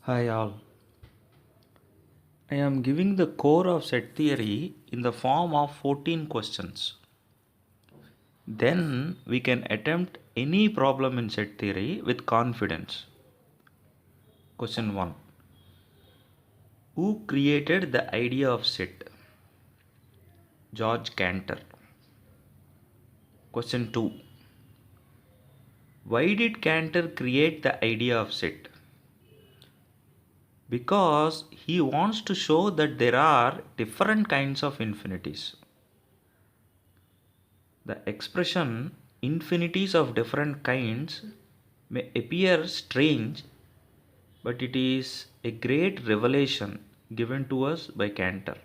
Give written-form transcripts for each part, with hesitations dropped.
Hi all. I am giving the core of set theory in the form of 14 questions. Then we can attempt any problem in set theory with confidence. Question 1. Who created the idea of set? George Cantor. Question 2. Why did Cantor create the idea of set? Because he wants to show that there are different kinds of infinities. The expression infinities of different kinds may appear strange, but it is a great revelation given to us by Cantor.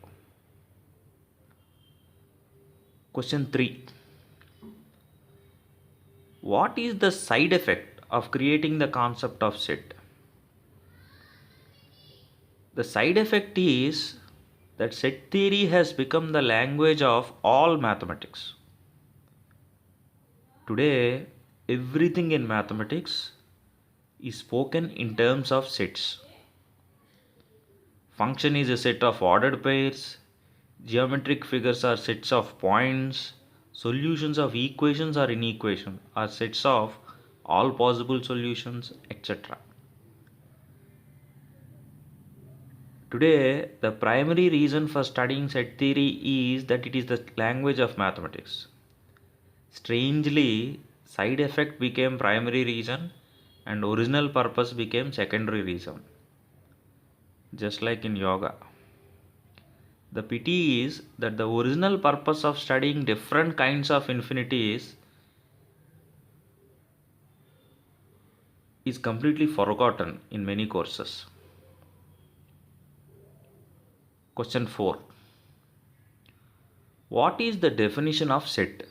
Question 3. What is the side effect of creating the concept of set? The side effect is that set theory has become the language of all mathematics. Today, everything in mathematics is spoken in terms of sets. Function is a set of ordered pairs, geometric figures are sets of points, solutions of equations or inequations are sets of all possible solutions, etc. Today, the primary reason for studying set theory is that it is the language of mathematics. Strangely, side effect became primary reason and original purpose became secondary reason. Just like in yoga. The pity is that the original purpose of studying different kinds of infinities is completely forgotten in many courses. Question 4. What is the definition of set?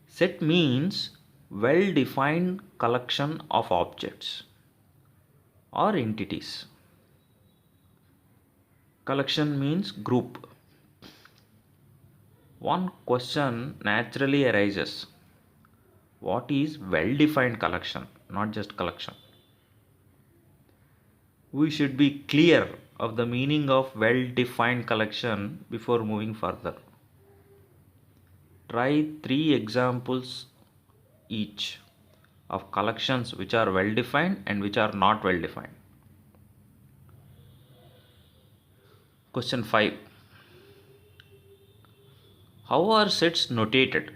Set means well-defined collection of objects or entities. Collection means group. One question naturally arises. What is well-defined collection, not just collection? We should be clear of the meaning of well-defined collection before moving further. Try 3 examples each of collections which are well-defined and which are not well-defined. Question 5. How are sets notated?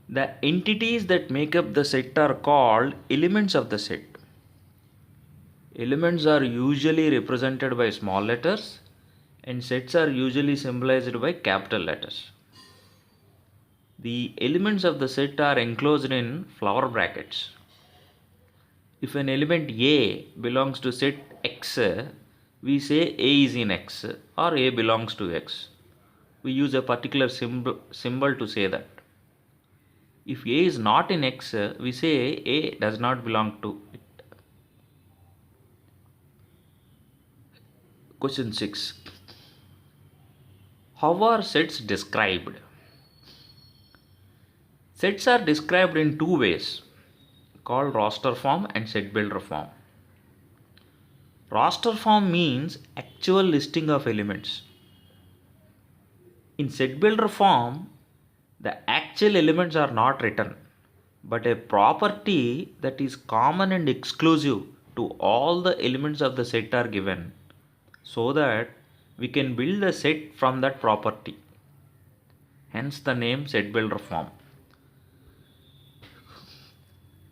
The entities that make up the set are called elements of the set. Elements are usually represented by small letters and sets are usually symbolized by capital letters. The elements of the set are enclosed in flower brackets. If an element A belongs to set X, we say A is in X or A belongs to X. We use a particular symbol to say that. If A is not in X, we say A does not belong to it. Question 6. How are sets described? Sets are described in two ways called roster form and set builder form. Roster form means actual listing of elements. In set builder form, the actual elements are not written, but a property that is common and exclusive to all the elements of the set are given, so that we can build a set from that property. Hence the name set builder form.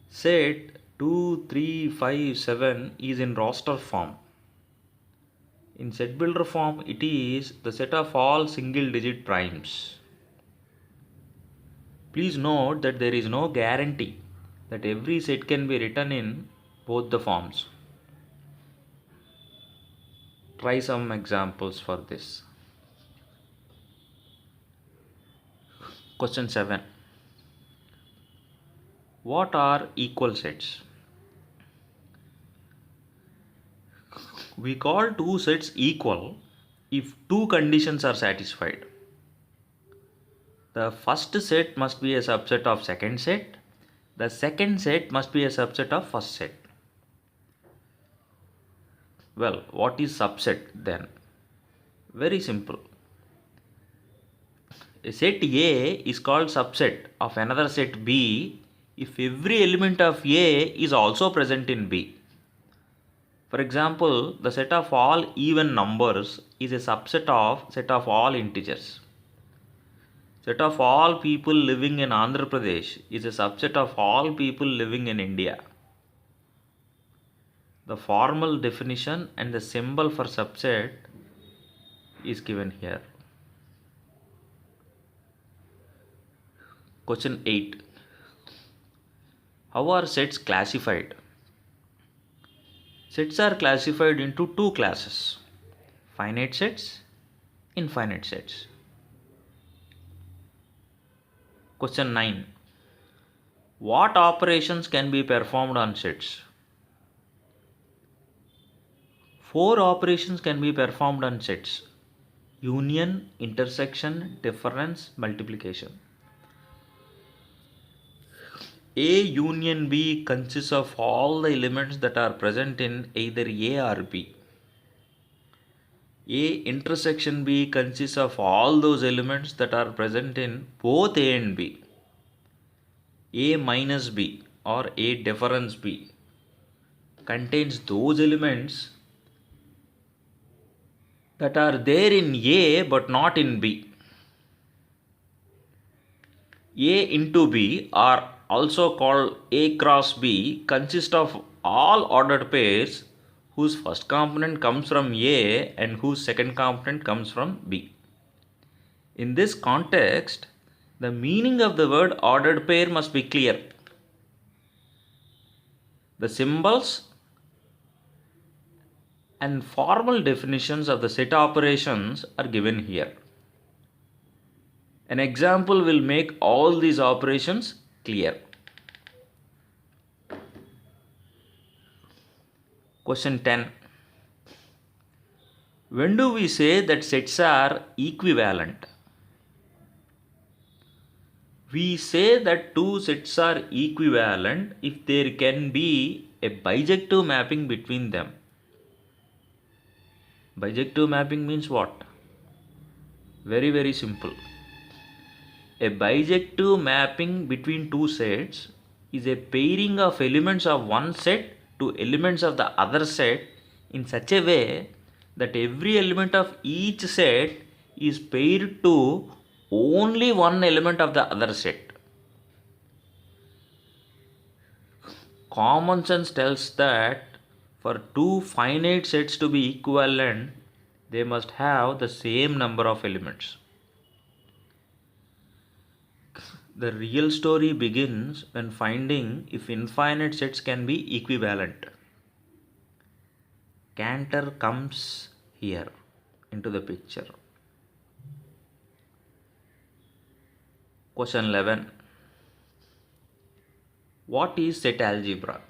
Set 2, 3, 5, 7 is in roster form. In set builder form, it is the set of all single digit primes. Please note that there is no guarantee that every set can be written in both the forms. Try some examples for this. Question 7. What are equal sets? We call two sets equal if two conditions are satisfied. The first set must be a subset of second set The second set must be a subset of first set. Well, what is subset then? Very simple. A set A is called subset of another set B if every element of A is also present in B. For example, the set of all even numbers is a subset of set of all integers. Set of all people living in Andhra Pradesh is a subset of all people living in India. The formal definition and the symbol for subset is given here. Question 8. How are sets classified? Sets are classified into two classes: finite sets, infinite sets. Question 9. What operations can be performed on sets? 4 operations can be performed on sets: union, intersection, difference, multiplication. A union B consists of all the elements that are present in either A or B. A intersection B consists of all those elements that are present in both A and B. A minus B or A difference B contains those elements that are there in A but not in B. A into B, or also called A cross B, consists of all ordered pairs whose first component comes from A and whose second component comes from B. In this context, the meaning of the word ordered pair must be clear. The symbols and formal definitions of the set operations are given here. An example will make all these operations clear. Question 10. When do we say that sets are equivalent? We say that two sets are equivalent if there can be a bijective mapping between them. Bijective mapping means what? Very, very simple. A bijective mapping between two sets is a pairing of elements of one set to elements of the other set in such a way that every element of each set is paired to only one element of the other set. Common sense tells that for two finite sets to be equivalent, they must have the same number of elements. The real story begins when finding if infinite sets can be equivalent. Cantor comes here into the picture. Question 11. What is set algebra?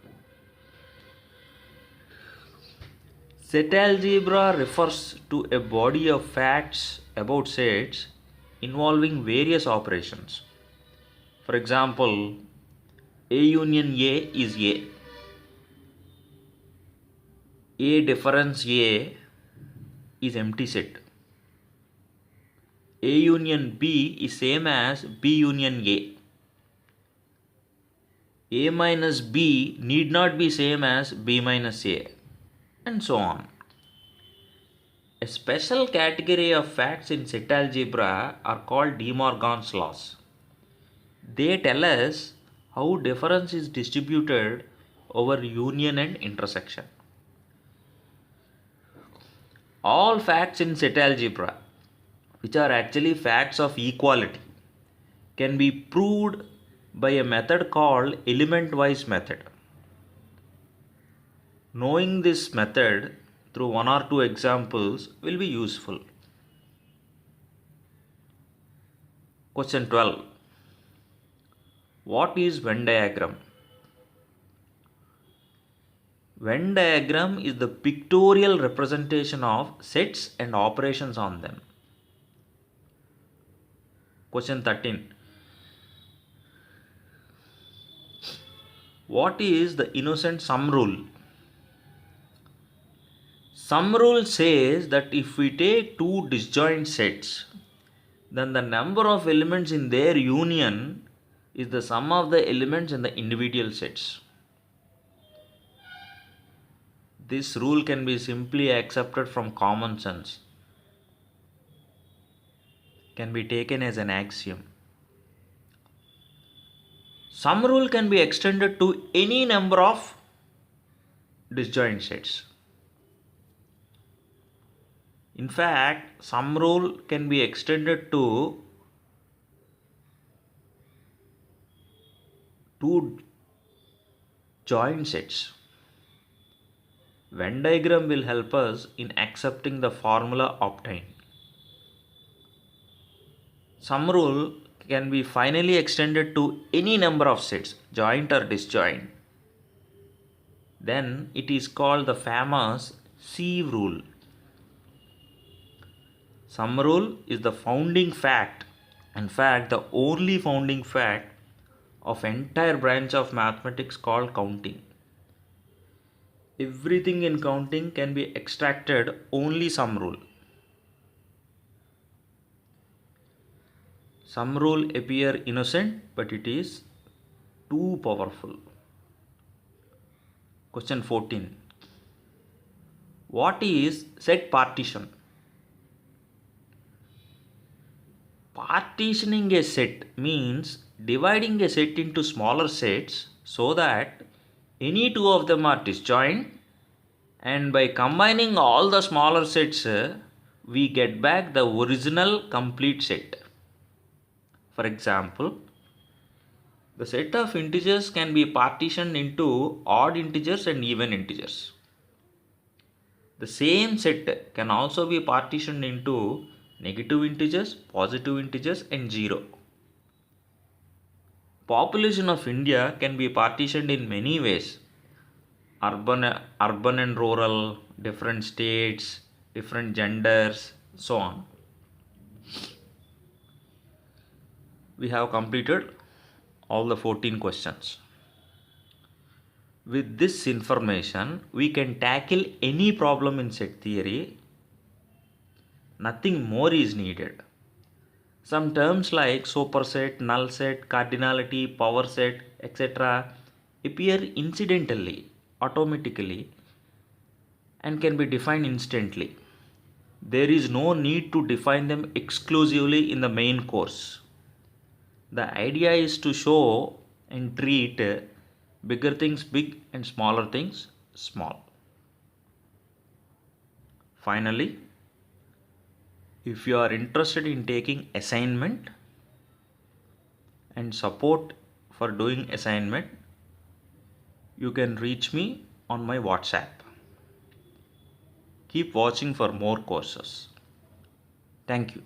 Set algebra refers to a body of facts about sets involving various operations. For example, A union A is A. A difference A is empty set. A union B is same as B union A. A minus B need not be same as B minus A, and so on. A special category of facts in set algebra are called De Morgan's laws. They tell us how difference is distributed over union and intersection. All facts in set algebra, which are actually facts of equality, can be proved by a method called element-wise method. Knowing this method through one or two examples will be useful. Question 12. What is Venn diagram? Venn diagram is the pictorial representation of sets and operations on them. Question 13. What is the innocent sum rule? Sum rule says that if we take two disjoint sets, then the number of elements in their union is the sum of the elements in the individual sets. This rule can be simply accepted from common sense, can be taken as an axiom. Sum rule can be extended to any number of disjoint sets. In fact, sum rule can be extended to two joint sets. Venn diagram will help us in accepting the formula obtained. Sum rule can be finally extended to any number of sets, joint or disjoint. Then it is called the famous sieve rule. Sum rule is the founding fact, in fact, the only founding fact of entire branch of mathematics called counting. Everything in counting can be extracted only sum rule. Sum rule appear innocent, but it is too powerful. Question 14. What is set partition? Partitioning a set means dividing a set into smaller sets so that any two of them are disjoint, and by combining all the smaller sets we get back the original complete set. For example, the set of integers can be partitioned into odd integers and even integers. The same set can also be partitioned into negative integers, positive integers and 0. Population of India can be partitioned in many ways. Urban and rural, different states, different genders, so on. We have completed all the 14 questions. With this information, we can tackle any problem in set theory. Nothing more is needed. Some terms like superset, null set, cardinality, power set, etc. appear incidentally, automatically, and can be defined instantly. There is no need to define them exclusively in the main course. The idea is to show and treat bigger things big and smaller things small. Finally, if you are interested in taking assignment and support for doing assignment, you can reach me on my WhatsApp. Keep watching for more courses. Thank you.